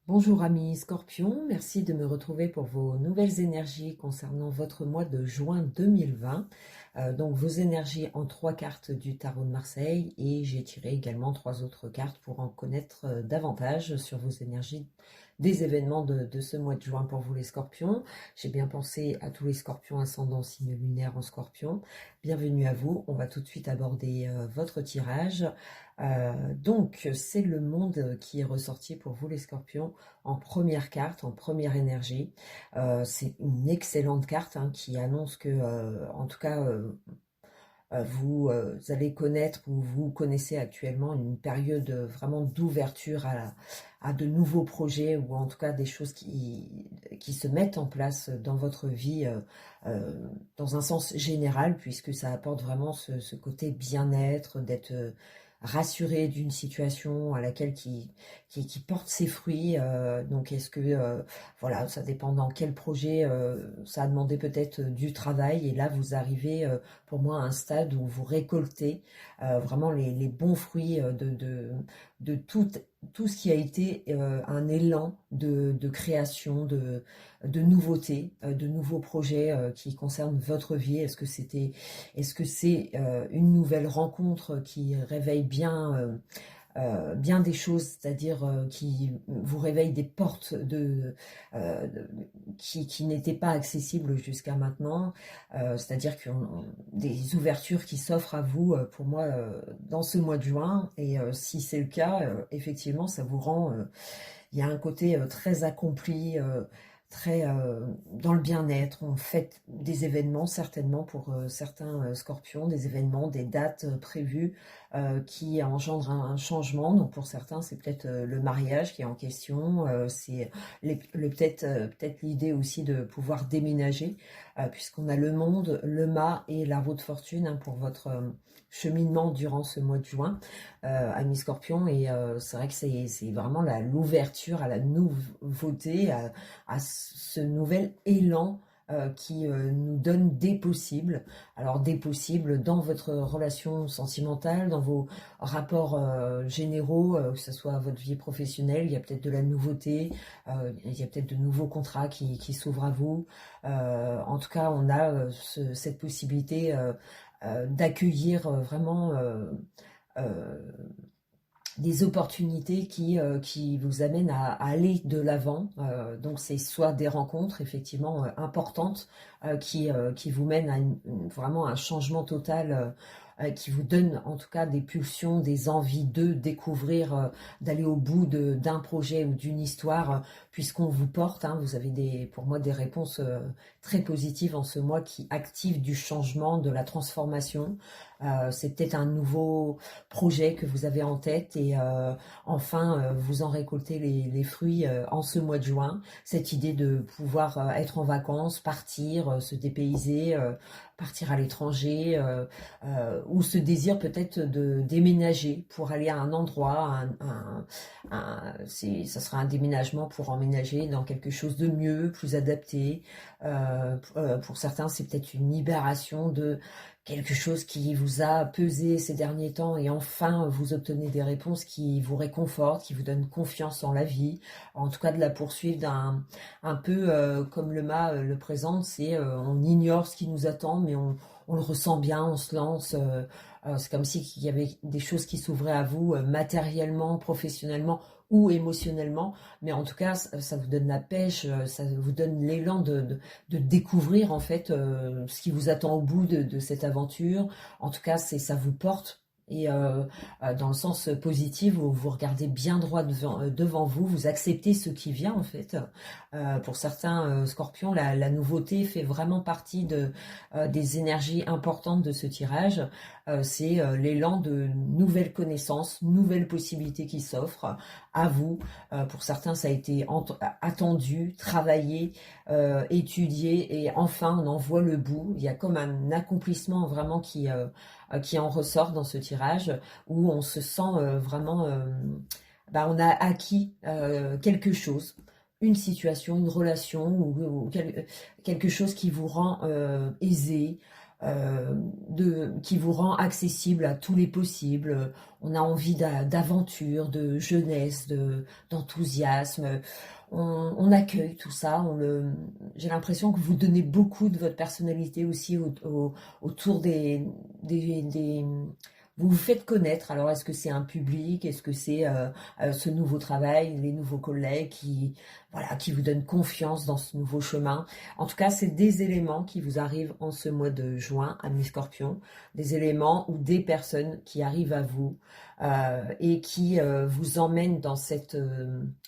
Bonjour amis Scorpion, merci de me retrouver pour vos nouvelles énergies concernant votre mois de juin 2020. Donc vos énergies en 3 cartes du tarot de Marseille, et j'ai tiré également 3 autres cartes pour en connaître davantage sur vos énergies des événements de ce mois de juin pour vous les Scorpions. J'ai bien pensé à tous les Scorpions ascendant signe lunaire en Scorpion. Bienvenue à vous, on va tout de suite aborder votre tirage. Donc c'est le monde qui est ressorti pour vous les Scorpions en première carte, en première énergie. C'est une excellente carte, hein, qui annonce que, en tout cas, vous allez connaître, ou vous connaissez actuellement, une période vraiment d'ouverture à de nouveaux projets, ou en tout cas des choses qui se mettent en place dans votre vie, dans un sens général, puisque ça apporte vraiment ce côté bien-être, d'être rassuré d'une situation à laquelle qui porte ses fruits. Donc est-ce que voilà, ça dépend dans quel projet, ça a demandé peut-être du travail, et là vous arrivez pour moi à un stade où vous récoltez vraiment les bons fruits de tout ce qui a été un élan de création, de nouveautés, de nouveaux projets qui concernent votre vie. Est-ce que c'est une nouvelle rencontre qui réveille bien des choses, c'est-à-dire qui vous réveille des portes qui n'étaient pas accessibles jusqu'à maintenant, c'est-à-dire des ouvertures qui s'offrent à vous, pour moi, dans ce mois de juin. Et si c'est le cas, effectivement, ça vous rend, il y a un côté très accompli, très dans le bien-être. On fête des événements, certainement pour certains Scorpions, des événements, des dates prévues qui engendrent un changement. Donc pour certains, c'est peut-être le mariage qui est en question, c'est peut-être l'idée aussi de pouvoir déménager, puisqu'on a le monde, le mât et la roue de fortune, hein, pour votre cheminement durant ce mois de juin, amis Scorpion. Et c'est vrai que c'est vraiment l'ouverture à la nouveauté, à ce nouvel élan qui nous donne des possibles. Alors des possibles dans votre relation sentimentale, dans vos rapports généraux, que ce soit votre vie professionnelle, il y a peut-être de la nouveauté, il y a peut-être de nouveaux contrats qui s'ouvrent à vous. En tout cas, on a cette possibilité d'accueillir vraiment euh, des opportunités qui vous amènent à aller de l'avant. Donc c'est soit des rencontres effectivement importantes qui vous mènent à vraiment un changement total, qui vous donne en tout cas des pulsions, des envies de découvrir, d'aller au bout d'un projet ou d'une histoire, puisqu'on vous porte, hein. Vous avez pour moi des réponses très positives en ce mois qui activent du changement, de la transformation. C'est peut-être un nouveau projet que vous avez en tête, et enfin vous en récoltez les fruits en ce mois de juin. Cette idée de pouvoir être en vacances, partir, se dépayser, partir à l'étranger, ou ce désir peut-être de déménager pour aller à un endroit, ça sera un déménagement pour emménager dans quelque chose de mieux, plus adapté. Pour certains, c'est peut-être une libération de quelque chose qui vous a pesé ces derniers temps, et enfin vous obtenez des réponses qui vous réconfortent, qui vous donnent confiance en la vie, en tout cas de la poursuivre un peu comme le mât le présente. C'est on ignore ce qui nous attend, mais on le ressent bien, on se lance. C'est comme si il y avait des choses qui s'ouvraient à vous, matériellement, professionnellement ou émotionnellement, mais en tout cas ça vous donne la pêche, ça vous donne l'élan de découvrir en fait ce qui vous attend au bout de cette aventure. En tout cas, ça vous porte, et dans le sens positif, vous regardez bien droit devant vous, vous acceptez ce qui vient en fait. Pour certains Scorpions, la nouveauté fait vraiment partie des énergies importantes de ce tirage. C'est l'élan de nouvelles connaissances, nouvelles possibilités qui s'offrent à vous. Pour certains, ça a été attendu, travaillé, étudié, et enfin on en voit le bout. Il y a comme un accomplissement vraiment qui en ressort dans ce tirage, où on se sent vraiment, on a acquis quelque chose, une situation, une relation, ou quelque chose qui vous rend aisé, qui vous rend accessible à tous les possibles. On a envie d'aventure, de jeunesse, d'enthousiasme. On accueille tout ça. J'ai l'impression que vous donnez beaucoup de votre personnalité aussi autour vous vous faites connaître. Alors, est-ce que c'est un public? Est-ce que c'est ce nouveau travail, les nouveaux collègues voilà, qui vous donnent confiance dans ce nouveau chemin? En tout cas, c'est des éléments qui vous arrivent en ce mois de juin, amis Scorpion, des éléments ou des personnes qui arrivent à vous et qui vous emmènent dans cette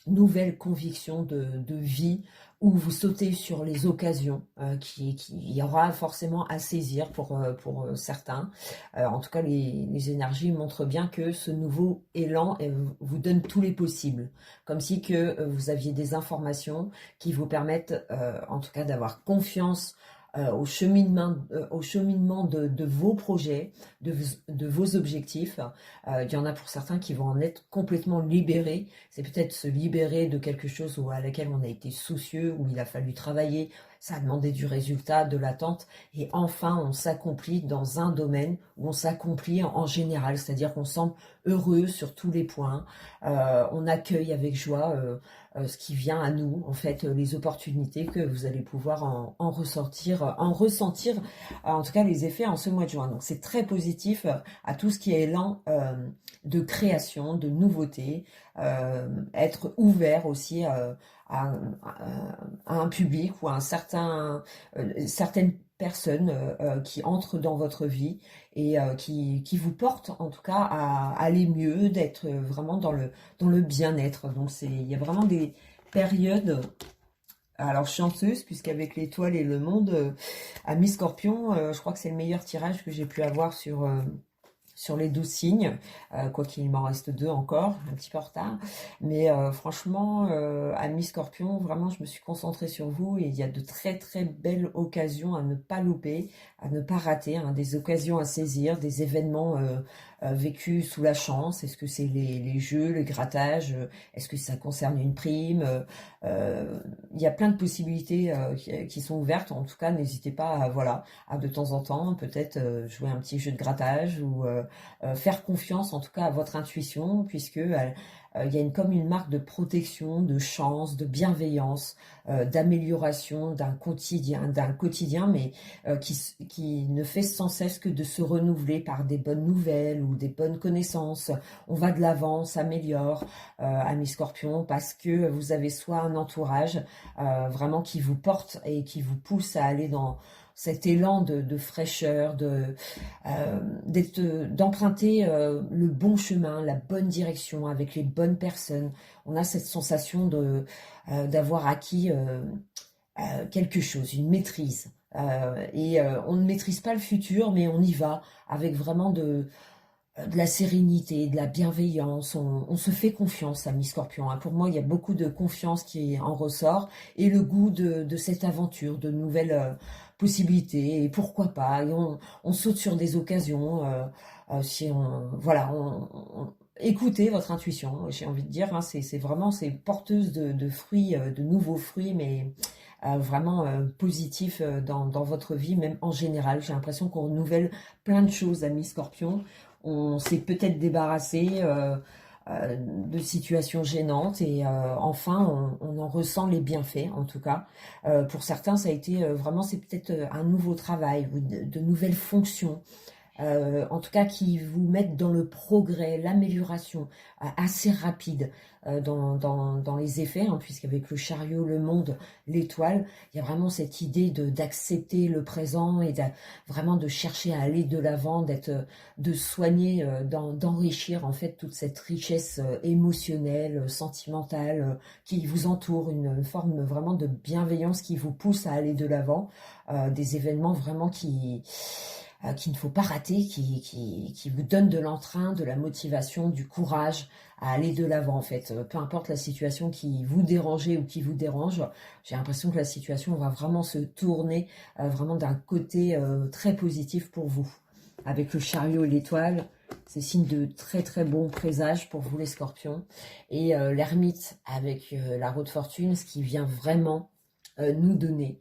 nouvelle conviction de vie où vous sautez sur les occasions qu'il y aura forcément à saisir pour certains. En tout cas, les énergies montrent bien que ce nouveau élan vous donne tous les possibles, comme si que vous aviez des informations qui vous permettent, en tout cas, d'avoir confiance au cheminement de vos projets, de vos objectifs. Il y en a pour certains qui vont en être complètement libérés. C'est peut-être se libérer de quelque chose à laquelle on a été soucieux, où il a fallu travailler, ça a demandé du résultat, de l'attente, et enfin on s'accomplit dans un domaine où on s'accomplit en général, c'est-à-dire qu'on semble heureux sur tous les points, on accueille avec joie ce qui vient à nous, en fait, les opportunités que vous allez pouvoir en ressentir, en tout cas les effets en ce mois de juin. Donc c'est très positif à tout ce qui est élan de création, de nouveauté, être ouvert aussi à, un public ou à certaines personnes qui entrent dans votre vie et qui vous portent en tout cas à aller mieux, d'être vraiment dans le bien-être. Donc il y a vraiment des périodes alors chanceuse, puisqu'avec l'étoile et le monde, à mi-scorpion, je crois que c'est le meilleur tirage que j'ai pu avoir sur les 12 signes, quoi qu'il m'en reste 2 encore, un petit peu en retard. Mais franchement, à mi-scorpion, vraiment, je me suis concentrée sur vous et il y a de très très belles occasions à ne pas louper, à ne pas rater, hein, des occasions à saisir, des événements vécus sous la chance. Est-ce que c'est les jeux, les grattages? Est-ce que ça concerne une prime? Il y a plein de possibilités qui sont ouvertes. En tout cas, n'hésitez pas voilà, à de temps en temps peut-être jouer un petit jeu de grattage ou faire confiance en tout cas à votre intuition, puisque il y a comme une marque de protection, de chance, de bienveillance, d'amélioration d'un quotidien, mais qui ne fait sans cesse que de se renouveler par des bonnes nouvelles ou des bonnes connaissances. On va de l'avant, on s'améliore, amis Scorpion, parce que vous avez soit un entourage vraiment qui vous porte et qui vous pousse à aller dans cet élan de fraîcheur, d'emprunter le bon chemin, la bonne direction, avec les bonnes personnes. On a cette sensation d'avoir acquis quelque chose, une maîtrise. On ne maîtrise pas le futur, mais on y va avec vraiment de la sérénité, de la bienveillance, on se fait confiance à mi-scorpion. Hein. Pour moi, il y a beaucoup de confiance qui en ressort et le goût de cette aventure, de nouvelles possibilités, et pourquoi pas, et on saute sur des occasions, si voilà, écoutez votre intuition, j'ai envie de dire, hein, c'est vraiment, c'est porteuse de fruits, de nouveaux fruits, mais vraiment positifs dans votre vie, même en général. J'ai l'impression qu'on renouvelle plein de choses à mi-scorpion. On s'est peut-être débarrassé de situations gênantes et enfin on en ressent les bienfaits en tout cas. Pour certains ça a été vraiment, c'est peut-être un nouveau travail ou de nouvelles fonctions. En tout cas qui vous mettent dans le progrès, l'amélioration assez rapide dans les effets, hein, puisqu'avec le chariot, le monde, l'étoile, il y a vraiment cette idée d'accepter le présent et vraiment de chercher à aller de l'avant, de soigner, d'enrichir en fait toute cette richesse émotionnelle, sentimentale qui vous entoure, une forme vraiment de bienveillance qui vous pousse à aller de l'avant, des événements vraiment qu'il ne faut pas rater, qui vous donne de l'entrain, de la motivation, du courage à aller de l'avant en fait. Peu importe la situation qui vous dérangeait ou qui vous dérange, j'ai l'impression que la situation va vraiment se tourner vraiment d'un côté très positif pour vous. Avec le chariot et l'étoile, c'est signe de très très bon présage pour vous les scorpions. Et l'ermite avec la roue de fortune, ce qui vient vraiment nous donner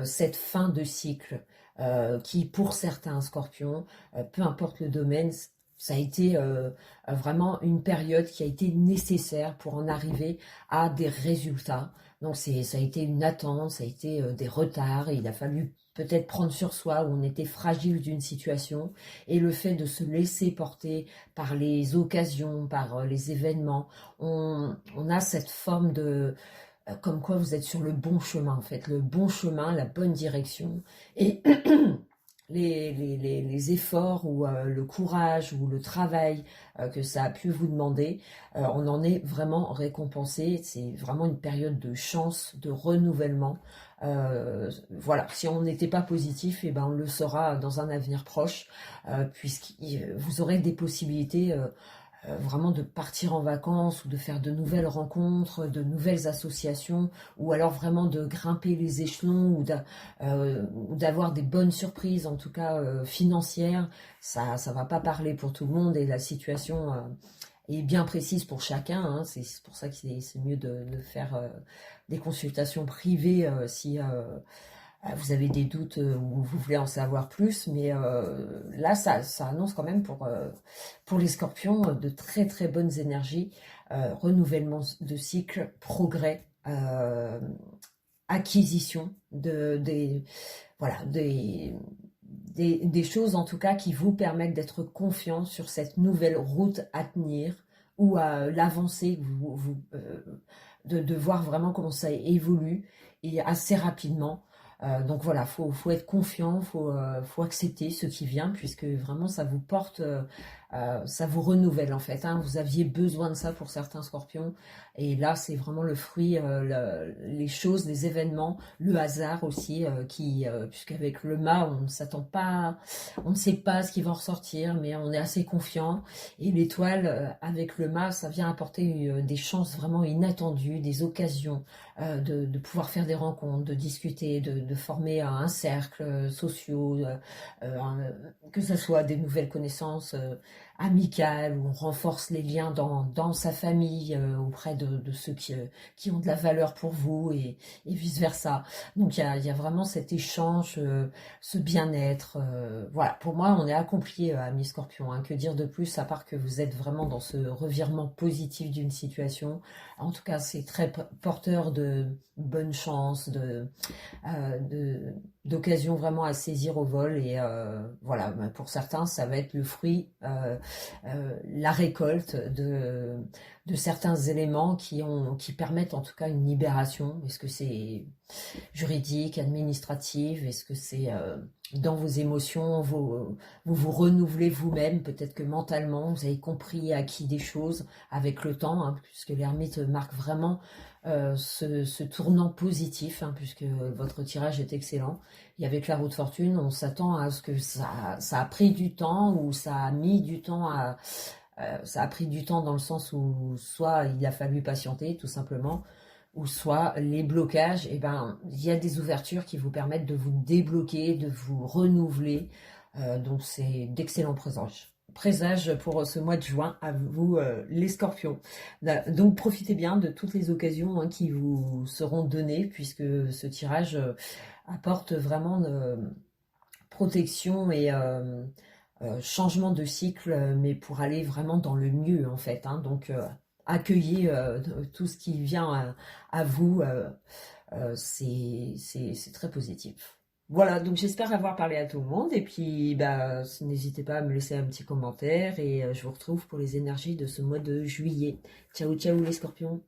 cette fin de cycle, qui pour certains scorpions, peu importe le domaine, ça a été vraiment une période qui a été nécessaire pour en arriver à des résultats. Donc ça a été une attente, ça a été des retards, et il a fallu peut-être prendre sur soi où on était fragile d'une situation, et le fait de se laisser porter par les occasions, par les événements, on a cette forme de comme quoi vous êtes sur le bon chemin en fait, le bon chemin, la bonne direction. Et les efforts ou le courage ou le travail que ça a pu vous demander, on en est vraiment récompensé. C'est vraiment une période de chance, de renouvellement. Voilà, si on n'était pas positif, et ben on le sera dans un avenir proche, puisque vous aurez des possibilités vraiment de partir en vacances ou de faire de nouvelles rencontres, de nouvelles associations, ou alors vraiment de grimper les échelons ou d'avoir des bonnes surprises, en tout cas financières. Ça va pas parler pour tout le monde, et la situation est bien précise pour chacun, hein. C'est pour ça que c'est mieux de faire des consultations privées si vous avez des doutes ou vous voulez en savoir plus, mais là, ça annonce quand même pour les scorpions de très très bonnes énergies, renouvellement de cycle, progrès, acquisition voilà, des choses en tout cas qui vous permettent d'être confiant sur cette nouvelle route à tenir, ou à l'avancée, de voir vraiment comment ça évolue, et assez rapidement. Donc voilà, faut être confiant, faut accepter ce qui vient, puisque vraiment ça vous porte, ça vous renouvelle en fait, hein. Vous aviez besoin de ça pour certains scorpions, et là c'est vraiment le fruit, les choses, les événements, le hasard aussi, puisqu'avec le mât on ne s'attend pas, on ne sait pas ce qui va en ressortir, mais on est assez confiant. Et l'étoile, avec le mât, ça vient apporter des chances vraiment inattendues, des occasions de pouvoir faire des rencontres, de discuter, de former un cercle social, que ce soit des nouvelles connaissances amicales, où on renforce les liens dans sa famille, auprès de ceux qui ont de la valeur pour vous, et vice-versa. Donc il y a vraiment cet échange, ce bien-être. Voilà, pour moi, on est accompli, amis Scorpion, hein. Que dire de plus, à part que vous êtes vraiment dans ce revirement positif d'une situation. En tout cas, c'est très porteur de bonne chance, d'occasions vraiment à saisir au vol. Et voilà, pour certains, ça va être le fruit, la récolte de certains éléments qui permettent en tout cas une libération. Est-ce que c'est juridique, administrative? Est-ce que c'est dans vos émotions, vous renouvelez vous-même? Peut-être que mentalement, vous avez compris, acquis des choses avec le temps, hein, puisque l'ermite marque vraiment ce tournant positif, hein, puisque votre tirage est excellent. Et avec la roue de fortune, on s'attend à ce que ça a pris du temps, ou ça a mis du temps ça a pris du temps dans le sens où soit il a fallu patienter tout simplement, ou soit les blocages, et ben il y a des ouvertures qui vous permettent de vous débloquer, de vous renouveler. Donc c'est d'excellents présages pour ce mois de juin à vous, les scorpions. Donc profitez bien de toutes les occasions, hein, qui vous seront données, puisque ce tirage apporte vraiment protection et changement de cycle, mais pour aller vraiment dans le mieux en fait, hein. Donc accueillez tout ce qui vient à vous, c'est très positif. Voilà, donc j'espère avoir parlé à tout le monde, et puis bah, n'hésitez pas à me laisser un petit commentaire, et je vous retrouve pour les énergies de ce mois de juillet. Ciao ciao les scorpions.